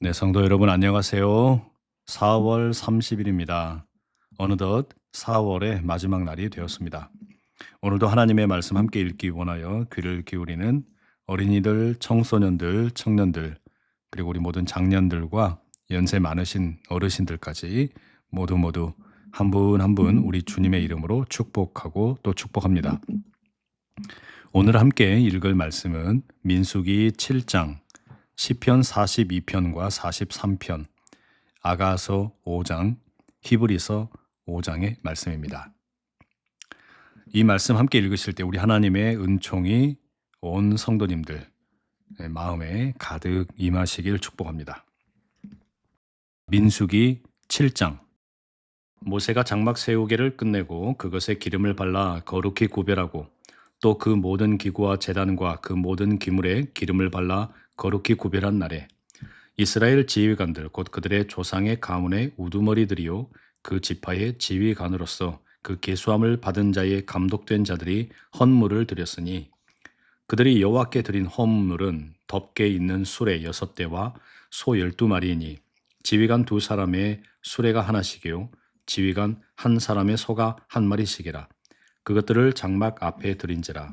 네, 성도 여러분 안녕하세요. 4월 30일입니다. 어느덧 4월의 마지막 날이 되었습니다. 오늘도 하나님의 말씀 함께 읽기 원하여 귀를 기울이는 어린이들, 청소년들, 청년들, 그리고 우리 모든 장년들과 연세 많으신 어르신들까지 모두 한 분 한 분 우리 주님의 이름으로 축복하고 또 축복합니다. 오늘 함께 읽을 말씀은 민수기 7장, 시편 42편과 43편, 아가서 5장, 히브리서 5장의 말씀입니다. 이 말씀 함께 읽으실 때 우리 하나님의 은총이 온 성도님들 마음에 가득 임하시길 축복합니다. 민수기 7장. 모세가 장막 세우개를 끝내고 그것에 기름을 발라 거룩히 구별하고 또 그 모든 기구와 제단과 그 모든 기물에 기름을 발라 거룩히 구별한 날에 이스라엘 지휘관들 곧 그들의 조상의 가문의 우두머리들이요 그 지파의 지휘관으로서 그 계수함을 받은 자의 감독된 자들이 헌물을 드렸으니 그들이 여호와께 드린 헌물은 덮개 있는 수레 6대와 소 12마리이니 지휘관 2사람의 수레가 하나씩이요 지휘관 한 사람의 소가 한 마리씩이라. 그것들을 장막 앞에 드린지라.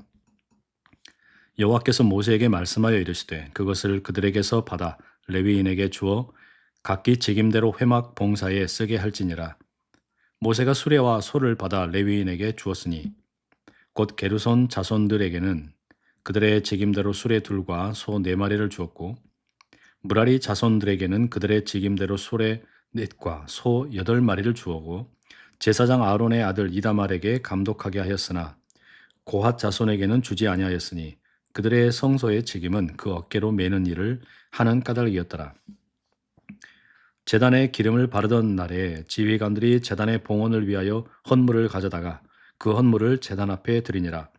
여호와께서 모세에게 말씀하여 이르시되 그것을 그들에게서 받아 레위인에게 주어 각기 직임대로 회막 봉사에 쓰게 할지니라. 모세가 수레와 소를 받아 레위인에게 주었으니 곧 게르손 자손들에게는 그들의 직임대로 수레 둘과 소 4마리를 주었고 무라리 자손들에게는 그들의 직임대로 수레 4과 소 8마리를 주었고 제사장 아론의 아들 이다말에게 감독하게 하였으나 고핫 자손에게는 주지 아니하였으니 그들의 성소의 책임은 그 어깨로 매는 일을 하는 까닭이었더라. 제단에 기름을 바르던 날에 지휘관들이 제단의 봉헌을 위하여 헌물을 가져다가 그 헌물을 제단 앞에 드리니라.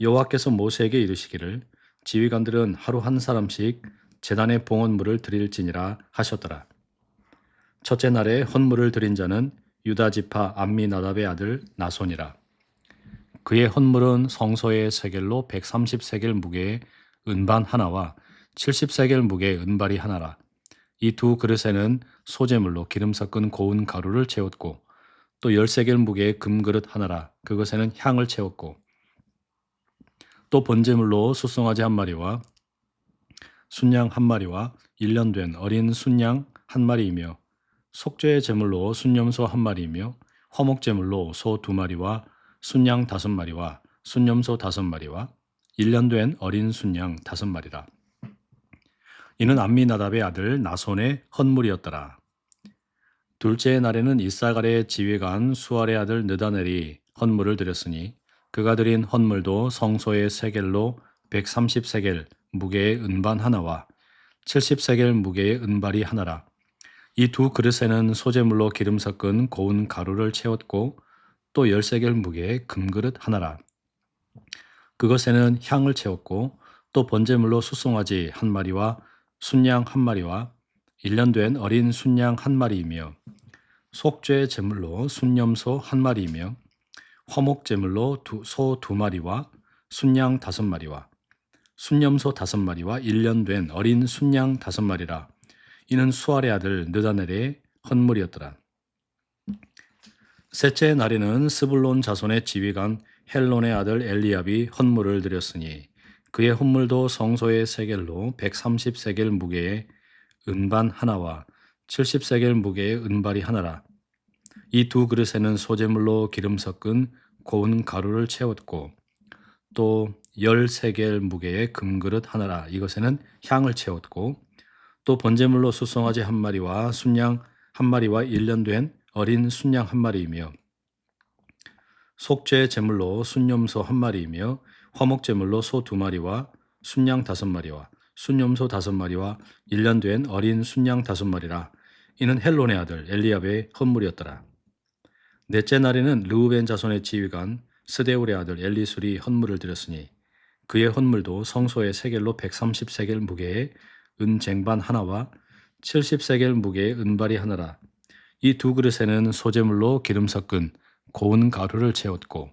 여호와께서 모세에게 이르시기를 지휘관들은 하루 한 사람씩 제단의 봉헌물을 드릴지니라 하셨더라. 첫째 날에 헌물을 드린 자는 유다 지파 암미나답의 아들 나손이라. 그의 헌물은 성소의 세겔로 130세겔 무게의 은반 하나와 70세겔 무게의 은발이 하나라. 이 두 그릇에는 소재물로 기름 섞은 고운 가루를 채웠고 또 10세겔 무게의 금그릇 하나라. 그것에는 향을 채웠고 또 번제물로 숫송아지 한 마리와 순양 한 마리와 1년 된 어린 순양 한 마리이며 속죄의 제물로 순염소 한 마리이며 화목제물로 소 2마리와 순양 5마리와 순염소 5마리와 1년 된 어린 순양 5마리라. 이는 암미나답의 아들 나손의 헌물이었더라. 둘째 날에는 이사갈의 지휘관 수알의 아들 느다넬이 헌물을 드렸으니 그가 드린 헌물도 성소의 세겔로 130세겔 무게의 은반 하나와 70세겔 무게의 은발이 하나라. 이 두 그릇에는 소재물로 기름 섞은 고운 가루를 채웠고 또 10세겔 무게의 금그릇 하나라. 그것에는 향을 채웠고 또 번제물로 숫송아지 한 마리와 순양 한 마리와 1년 된 어린 순양 한 마리이며 속죄 제물로 순염소 한 마리이며 화목 제물로 소 2마리와 순양 5마리와 순염소 5마리와 1년 된 어린 순양 5마리라. 이는 수알의 아들 느다넬의 헌물이었더라. 셋째 날에는 스불론 자손의 지휘관 헬론의 아들 엘리압이 헌물을 드렸으니 그의 헌물도 성소의 세겔로 130세겔 무게의 은반 하나와 70세겔 무게의 은발이 하나라. 이 두 그릇에는 소재물로 기름 섞은 고운 가루를 채웠고 또 10세겔 무게의 금그릇 하나라. 이것에는 향을 채웠고 또 번제물로 숫송아지 한 마리와 순양 한 마리와 1년 된 어린 순양 한 마리이며 속죄 제물로 순염소 한 마리이며 화목 제물로 소 2마리와 순양 5마리와 순염소 5마리와 1년 된 어린 순양 5마리라. 이는 헬론의 아들 엘리압의 헌물이었더라. 넷째 날에는 르우벤 자손의 지휘관 스데울의 아들 엘리술이 헌물을 드렸으니 그의 헌물도 성소의 세겔로 130세겔 무게의 은쟁반 하나와 70세겔 무게의 은발이 하나라. 이 두 그릇에는 소재물로 기름 섞은 고운 가루를 채웠고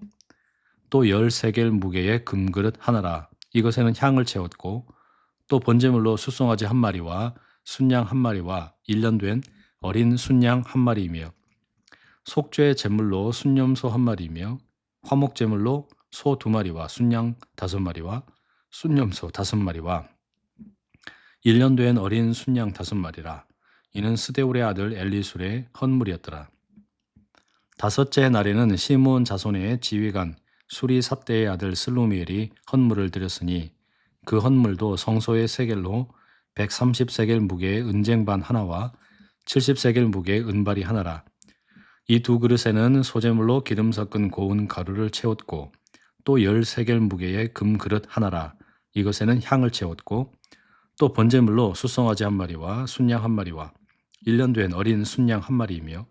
또 10세겔 무게의 금그릇 하나라. 이것에는 향을 채웠고 또 번제물로 숫송아지 한 마리와 순양 한 마리와 1년 된 어린 순양 한 마리이며 속죄 제물로 순염소 한 마리이며 화목 제물로 소 두 마리와 순양 다섯 마리와 순염소 다섯 마리와 1년 된 어린 순양 다섯 마리라. 이는 스데울의 아들 엘리술의 헌물이었더라. 다섯째 날에는 시므온 자손의 지휘관 수리삿대의 아들 슬로미엘이 헌물을 드렸으니 그 헌물도 성소의 세겔로 130세겔 무게의 은쟁반 하나와 70세겔 무게의 은발이 하나라. 이 두 그릇에는 소재물로 기름 섞은 고운 가루를 채웠고 또 10세겔 무게의 금그릇 하나라. 이것에는 향을 채웠고 또 번제물로 숫송아지 한 마리와 순양 한 마리와 1년 된 어린 순양 한 마리이며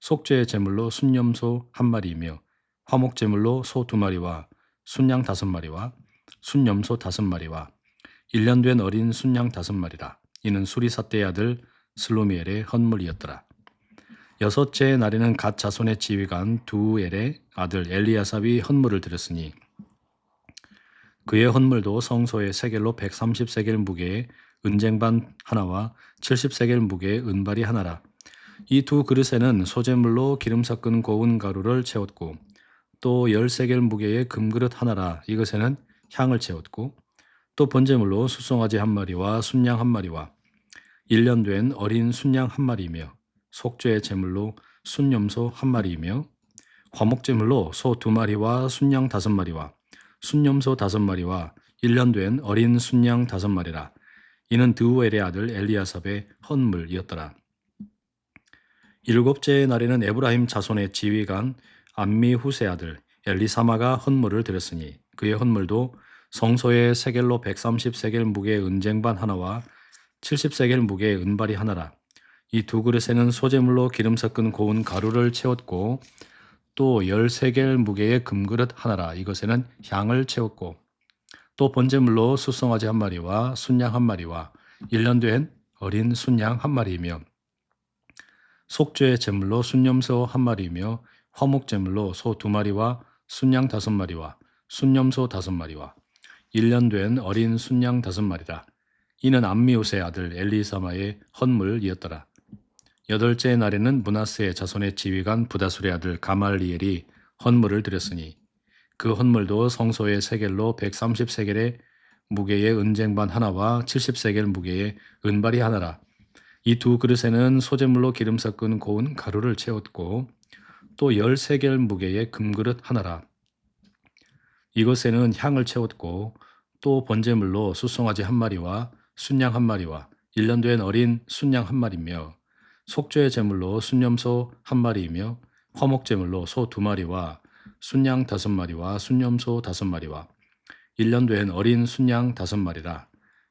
속죄의 제물로 순염소 한 마리이며 화목 제물로 소 두 마리와 순양 다섯 마리와 순염소 다섯 마리와 1년 된 어린 순양 다섯 마리라. 이는 수리삿대의 아들 슬로미엘의 헌물이었더라. 여섯째 날에는 갓 자손의 지휘관 두엘의 아들 엘리야삽이 헌물을 드렸으니 그의 헌물도 성소의 세겔로 130세겔 무게의 은쟁반 하나와 70세겔 무게의 은발이 하나라. 이 두 그릇에는 소재물로 기름 섞은 고운 가루를 채웠고 또 10세겔 무게의 금그릇 하나라. 이것에는 향을 채웠고 또 번제물로 숫송아지 한 마리와 순양 한 마리와 1년 된 어린 순양 한 마리이며 속죄의 제물로 순염소 한 마리이며 화목 제물로 소 두 마리와 순양 다섯 마리와 순염소 다섯 마리와 1년 된 어린 순양 다섯 마리라. 이는 드우엘의 아들 엘리야삽의 헌물이었더라. 일곱째 날에는 에브라임 자손의 지휘관 암미후세 아들 엘리사마가 헌물을 드렸으니 그의 헌물도 성소의 세겔로 130세겔 무게의 은쟁반 하나와 70세겔 무게의 은발이 하나라. 이 두 그릇에는 소재물로 기름 섞은 고운 가루를 채웠고 또 10세겔 무게의 금그릇 하나라. 이것에는 향을 채웠고 또 번제물로 숫송아지 한 마리와 순양 한 마리와 1년 된 어린 순양 한 마리이며 속죄의 제물로 순염소 한 마리이며 화목 제물로 소 두 마리와 순양 다섯 마리와 순염소 다섯 마리와 1년 된 어린 순양 다섯 마리라. 이는 암미우스의 아들 엘리사마의 헌물이었더라. 여덟째 날에는 므낫세의 자손의 지휘관 부다술의 아들 가말리엘이 헌물을 드렸으니 그 헌물도 성소의 세겔로 130세겔의 무게의 은쟁반 하나와 70세겔 무게의 은발이 하나라. 이 두 그릇에는 소재물로 기름 섞은 고운 가루를 채웠고 또 10세겔 무게의 금그릇 하나라. 이것에는 향을 채웠고 또 번제물로 숫송아지 한 마리와 순양 한 마리와 1년 된 어린 순양 한 마리며 속죄의 제물로 순염소 한 마리이며 화목 제물로 소 두 마리와 순양 다섯 마리와 순염소 다섯 마리와 1년 된 어린 순양 다섯 마리라.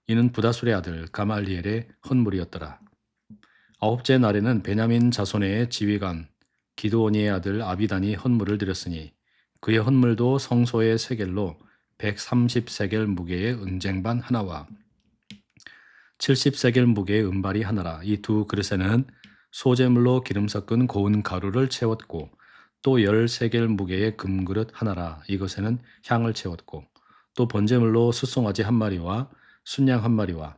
이는 부다술의 아들 가말리엘의 헌물이었더라. 아홉째 날에는 베냐민 자손의 지휘관 기드오니의 아들 아비단이 헌물을 드렸으니 그의 헌물도 성소의 세겔로 130세겔 무게의 은쟁반 하나와 70세겔 무게의 은발이 하나라. 이 두 그릇에는 소재물로 기름 섞은 고운 가루를 채웠고 또 10세겔 무게의 금그릇 하나라. 이것에는 향을 채웠고 또 번제물로 숫송아지 한 마리와 순양 한 마리와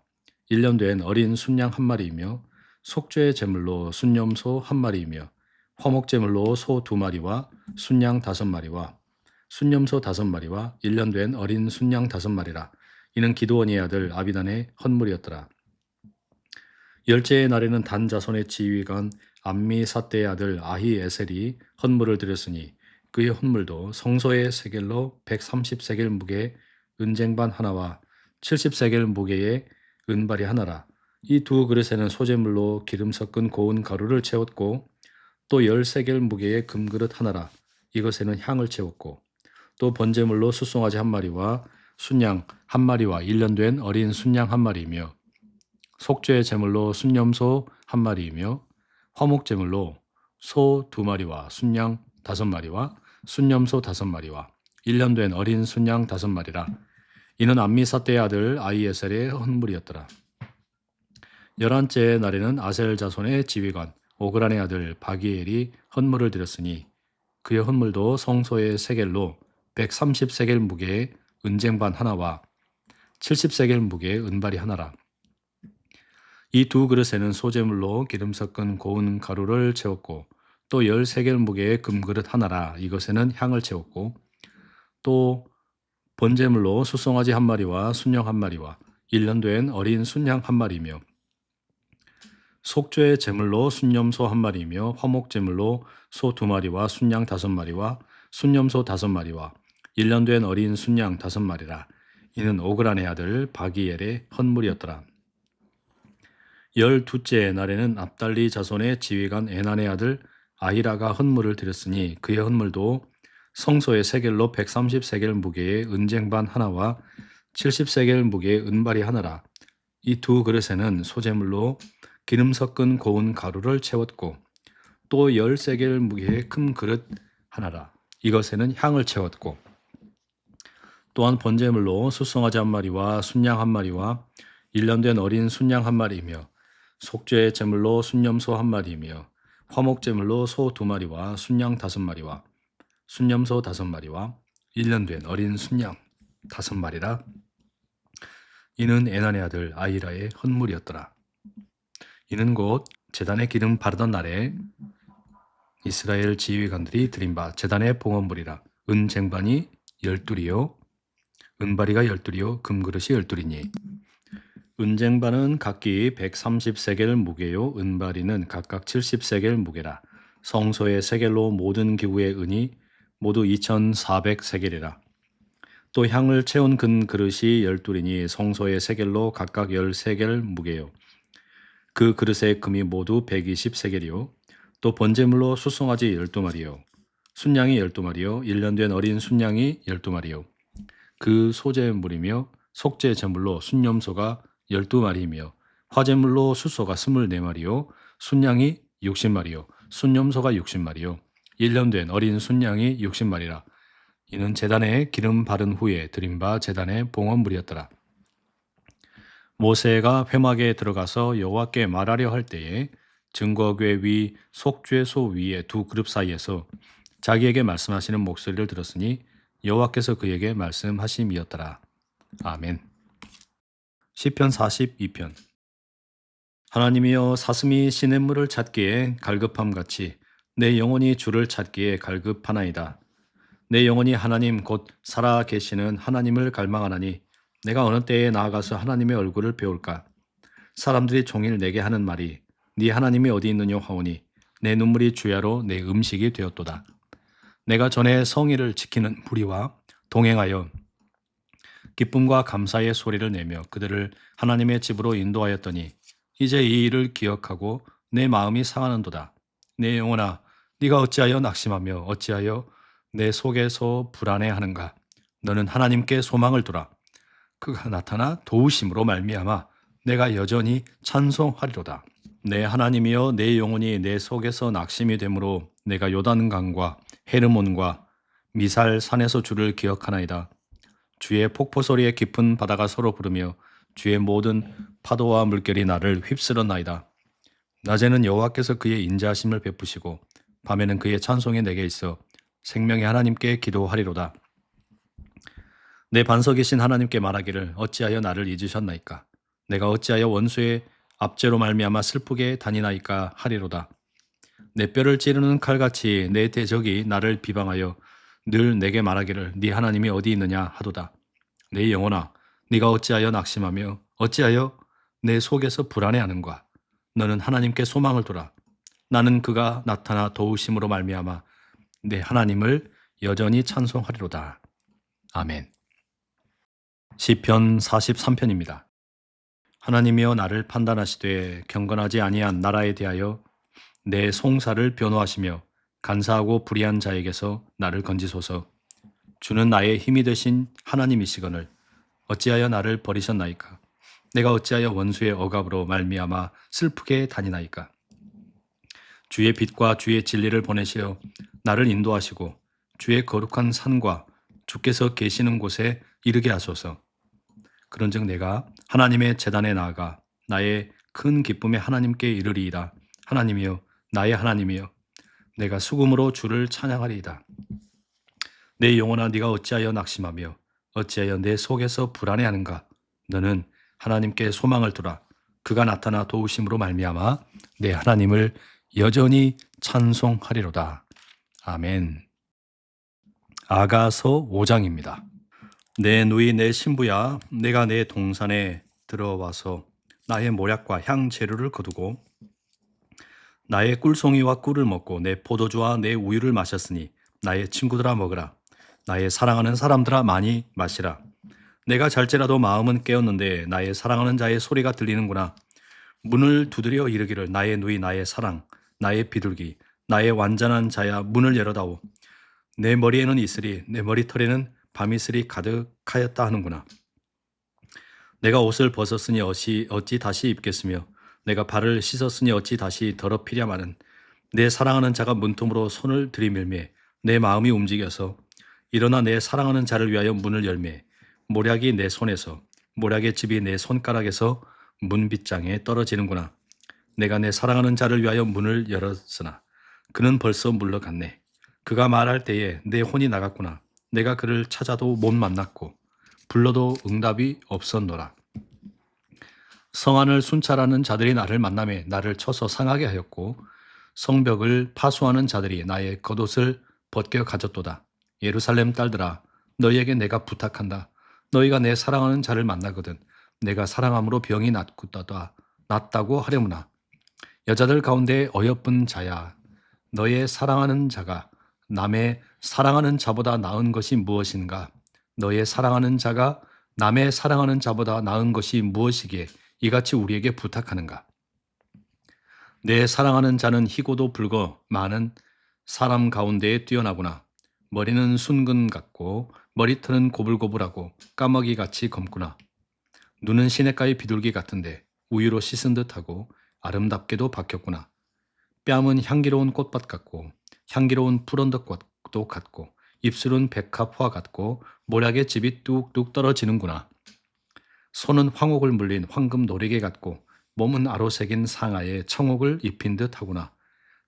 1년 된 어린 순양 한 마리이며 속죄의 제물로 순염소 한 마리이며 화목 제물로 소 두 마리와 순양 다섯 마리와 순염소 다섯 마리와 1년 된 어린 순양 다섯 마리라. 이는 기드오니의 아들 아비단의 헌물이었더라. 열째의 날에는 단 자손의 지휘관 암미삿대의 아들 아히에셀이 헌물을 드렸으니 그의 헌물도 성소의 세겔로 130세겔 무게의 은쟁반 하나와 70세겔 무게의 은발이 하나라. 이 두 그릇에는 소재물로 기름 섞은 고운 가루를 채웠고 또 10세겔 무게의 금그릇 하나라. 이것에는 향을 채웠고 또 번제물로 숫송아지 한 마리와 순양 한 마리와 1년 된 어린 순양 한 마리이며 속죄의 제물로 순염소 한 마리이며 화목 제물로 소 두 마리와 순양 다섯 마리와 순염소 다섯 마리와 1년 된 어린 순양 다섯 마리라. 이는 암미삿대의 아들 아히에셀의 헌물이었더라. 열한째 날에는 아셀 자손의 지휘관 오그란의 아들 바기엘이 헌물을 드렸으니 그의 헌물도 성소의 세겔로 130세겔 무게의 은쟁반 하나와 70세겔 무게의 은발이 하나라. 이 두 그릇에는 소재물로 기름 섞은 고운 가루를 채웠고 또 13개를 무게의 금그릇 하나라 이것에는 향을 채웠고 또 번제물로 수송아지 한 마리와 순양 한 마리와 1년 된 어린 순양 한 마리며 속죄 제물로 순염소 한 마리이며 화목 제물로 소 2마리와 순양 5마리와 순염소 5마리와 1년 된 어린 순양 5마리라. 이는 오그란의 아들 바기엘의 헌물이었더라. 12째 날에는 압달리 자손의 지휘관 에난의 아들 아히라가 헌물을 드렸으니 그의 헌물도 성소의 세겔로 130세겔 무게의 은쟁반 하나와 70세겔 무게의 은발이 하나라. 이 두 그릇에는 소재물로 기름 섞은 고운 가루를 채웠고 또 10세겔 무게의 큰 그릇 하나라. 이것에는 향을 채웠고 또한 번제물로 숫송아지 한 마리와 순양 한 마리와 1년 된 어린 순양 한 마리이며 속죄 제물로 순염소 한 마리이며 화목 제물로 소 2마리와 순양 5마리와 순염소 5마리와 1년 된 어린 순양 5마리라. 이는 에난의 아들 아히라의 헌물이었더라. 이는 곧 제단에 기름 바르던 날에 이스라엘 지휘관들이 드린 바 제단의 봉헌물이라. 은쟁반이 12이요 은바리가 12이요 금그릇이 12이니 은쟁반은 각기 130세겔 무게요 은바리는 각각 70세겔 무게라. 성소의 세겔로 모든 기구의 은이 모두 2400세겔이라. 또 향을 채운 금 그릇이 12이니 성소의 세겔로 각각 10세겔 무게요. 그 그릇의 금이 모두 120세겔이요. 또 번제물로 숫송아지 12마리요. 순양이 12마리요. 1년 된 어린 순양이 12마리요. 그 소제물이며 속죄 제물로 순염소가 12마리이며 화제물로 숫소가 24마리요. 순양이 60마리요. 순염소가 60마리요. 1년 된 어린 순양이 60마리라. 이는 제단에 기름 바른 후에 드린 바 제단의 봉헌물이었더라. 모세가 회막에 들어가서 여호와께 말하려 할 때에 증거궤 위 속죄소 위에 두 그룹 사이에서 자기에게 말씀하시는 목소리를 들었으니 여호와께서 그에게 말씀하심이었더라. 아멘. 시편 42편. 하나님이여 사슴이 시냇물을 찾기에 갈급함같이 내 영혼이 주를 찾기에 갈급하나이다. 내 영혼이 하나님 곧 살아 계시는 하나님을 갈망하나니 내가 어느 때에 나아가서 하나님의 얼굴을 배울까? 사람들이 종일 내게 하는 말이 네 하나님이 어디 있느냐 하오니 내 눈물이 주야로 내 음식이 되었도다. 내가 전에 성의를 지키는 무리와 동행하여 기쁨과 감사의 소리를 내며 그들을 하나님의 집으로 인도하였더니 이제 이 일을 기억하고 내 마음이 상하는도다. 내 영혼아 네가 어찌하여 낙심하며 어찌하여 내 속에서 불안해하는가? 너는 하나님께 소망을 두라. 그가 나타나 도우심으로 말미암아 내가 여전히 찬송하리로다. 내 하나님이여 내 영혼이 내 속에서 낙심이 되므로 내가 요단강과 헤르몬과 미살 산에서 주를 기억하나이다. 주의 폭포 소리에 깊은 바다가 서로 부르며 주의 모든 파도와 물결이 나를 휩쓸었나이다. 낮에는 여호와께서 그의 인자하심을 베푸시고 밤에는 그의 찬송이 내게 있어 생명의 하나님께 기도하리로다. 내 반석이신 하나님께 말하기를 어찌하여 나를 잊으셨나이까? 내가 어찌하여 원수의 압제로 말미암아 슬프게 다니나이까 하리로다. 내 뼈를 찌르는 칼같이 내 대적이 나를 비방하여 늘 내게 말하기를 네 하나님이 어디 있느냐 하도다. 내 영혼아 네가 어찌하여 낙심하며 어찌하여 내 속에서 불안해하는가? 너는 하나님께 소망을 두라. 나는 그가 나타나 도우심으로 말미암아 내 하나님을 여전히 찬송하리로다. 아멘. 시편 43편입니다. 하나님이여 나를 판단하시되 경건하지 아니한 나라에 대하여 내 송사를 변호하시며 간사하고 불의한 자에게서 나를 건지소서. 주는 나의 힘이 되신 하나님이시거늘 어찌하여 나를 버리셨나이까? 내가 어찌하여 원수의 억압으로 말미암아 슬프게 다니나이까? 주의 빛과 주의 진리를 보내시어 나를 인도하시고 주의 거룩한 산과 주께서 계시는 곳에 이르게 하소서. 그런즉 내가 하나님의 제단에 나아가 나의 큰 기쁨의 하나님께 이르리이다. 하나님이여 나의 하나님이여 내가 수금으로 주를 찬양하리이다. 내 영혼아 네가 어찌하여 낙심하며 어찌하여 내 속에서 불안해하는가? 너는 하나님께 소망을 두라. 그가 나타나 도우심으로 말미암아 내 하나님을 여전히 찬송하리로다. 아멘. 아가서 5장입니다. 내 누이 내 신부야, 내가 내 동산에 들어와서 나의 모략과 향 재료를 거두고 나의 꿀송이와 꿀을 먹고 내 포도주와 내 우유를 마셨으니 나의 친구들아 먹으라. 나의 사랑하는 사람들아 많이 마시라. 내가 잘지라도 마음은 깨었는데 나의 사랑하는 자의 소리가 들리는구나. 문을 두드려 이르기를 나의 누이 나의 사랑 나의 비둘기 나의 완전한 자야 문을 열어다오. 내 머리에는 이슬이 내 머리털에는 밤이슬이 가득하였다 하는구나. 내가 옷을 벗었으니 어찌 다시 입겠으며 내가 발을 씻었으니 어찌 다시 더럽히랴마는. 내 사랑하는 자가 문틈으로 손을 들이밀매 내 마음이 움직여서 일어나 내 사랑하는 자를 위하여 문을 열매 모략이 내 손에서 모략의 집이 내 손가락에서 문빗장에 떨어지는구나. 내가 내 사랑하는 자를 위하여 문을 열었으나 그는 벌써 물러갔네. 그가 말할 때에 내 혼이 나갔구나. 내가 그를 찾아도 못 만났고 불러도 응답이 없었노라. 성안을 순찰하는 자들이 나를 만나매 나를 쳐서 상하게 하였고 성벽을 파수하는 자들이 나의 겉옷을 벗겨 가졌도다. 예루살렘 딸들아, 너희에게 내가 부탁한다. 너희가 내 사랑하는 자를 만나거든 내가 사랑함으로 병이 낫다고 하려무나. 여자들 가운데 어여쁜 자야, 너의 사랑하는 자가 남의 사랑하는 자보다 나은 것이 무엇인가? 너의 사랑하는 자가 남의 사랑하는 자보다 나은 것이 무엇이기에 이같이 우리에게 부탁하는가? 내 사랑하는 자는 희고도 붉어 많은 사람 가운데에 뛰어나구나. 머리는 순금 같고 머리털은 고불고불하고 까마귀같이 검구나. 눈은 시냇가의 비둘기 같은데 우유로 씻은 듯하고 아름답게도 박혔구나. 뺨은 향기로운 꽃밭 같고 향기로운 푸른덕꽃도 같고 입술은 백합화 같고 모략의 즙이 뚝뚝 떨어지는구나. 손은 황옥을 물린 황금 노리개 같고 몸은 아로새긴 상아에 청옥을 입힌 듯 하구나.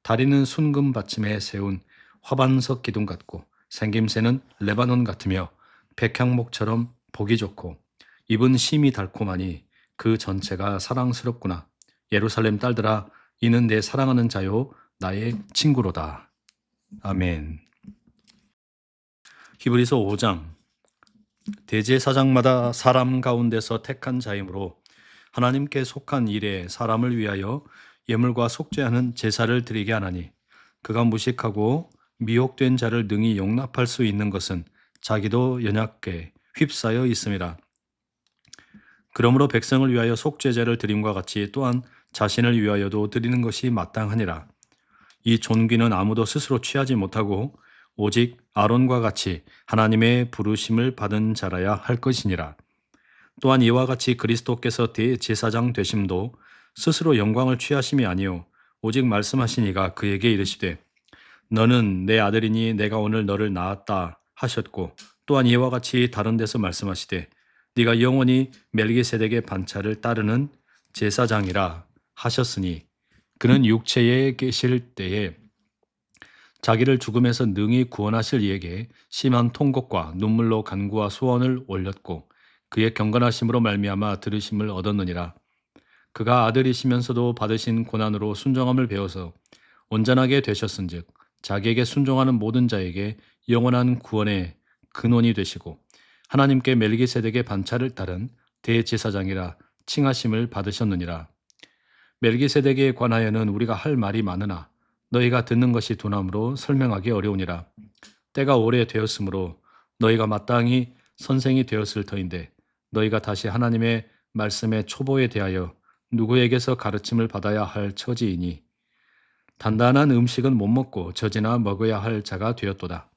다리는 순금 받침에 세운 화반석 기둥 같고 생김새는 레바논 같으며 백향목처럼 보기 좋고 입은 심이 달콤하니 그 전체가 사랑스럽구나. 예루살렘 딸들아, 이는 내 사랑하는 자요 나의 친구로다. 아멘. 히브리서 5장. 대제사장마다 사람 가운데서 택한 자이므로 하나님께 속한 일에 사람을 위하여 예물과 속죄하는 제사를 드리게 하나니 그가 무식하고 미혹된 자를 능히 용납할 수 있는 것은 자기도 연약게 휩싸여 있음이라. 그러므로 백성을 위하여 속죄제를 드림과 같이 또한 자신을 위하여도 드리는 것이 마땅하니라. 이 존귀는 아무도 스스로 취하지 못하고 오직 아론과 같이 하나님의 부르심을 받은 자라야 할 것이니라. 또한 이와 같이 그리스도께서 대제사장 되심도 스스로 영광을 취하심이 아니요 오직 말씀하신 이가 그에게 이르시되 너는 내 아들이니 내가 오늘 너를 낳았다 하셨고 또한 이와 같이 다른 데서 말씀하시되 네가 영원히 멜기세덱의 반차를 따르는 제사장이라 하셨으니 그는 육체에 계실 때에 자기를 죽음에서 능히 구원하실 이에게 심한 통곡과 눈물로 간구와 소원을 올렸고 그의 경건하심으로 말미암아 들으심을 얻었느니라. 그가 아들이시면서도 받으신 고난으로 순종함을 배워서 온전하게 되셨은즉 자기에게 순종하는 모든 자에게 영원한 구원의 근원이 되시고 하나님께 멜기세덱의 반차를 따른 대제사장이라 칭하심을 받으셨느니라. 멜기세덱에 관하여는 우리가 할 말이 많으나 너희가 듣는 것이 둔함으로 설명하기 어려우니라. 때가 오래 되었으므로 너희가 마땅히 선생이 되었을 터인데 너희가 다시 하나님의 말씀의 초보에 대하여 누구에게서 가르침을 받아야 할 처지이니 단단한 음식은 못 먹고 젖이나 먹어야 할 자가 되었도다.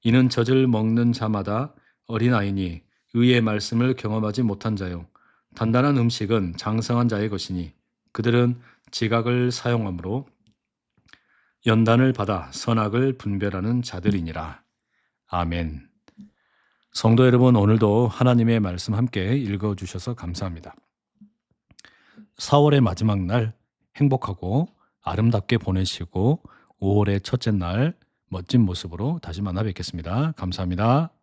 이는 젖을 먹는 자마다 어린아이니 의의 말씀을 경험하지 못한 자요 단단한 음식은 장성한 자의 것이니 그들은 지각을 사용하므로 연단을 받아 선악을 분별하는 자들이니라. 아멘. 성도 여러분, 오늘도 하나님의 말씀 함께 읽어주셔서 감사합니다. 4월의 마지막 날 행복하고 아름답게 보내시고 5월의 첫째 날 멋진 모습으로 다시 만나 뵙겠습니다. 감사합니다.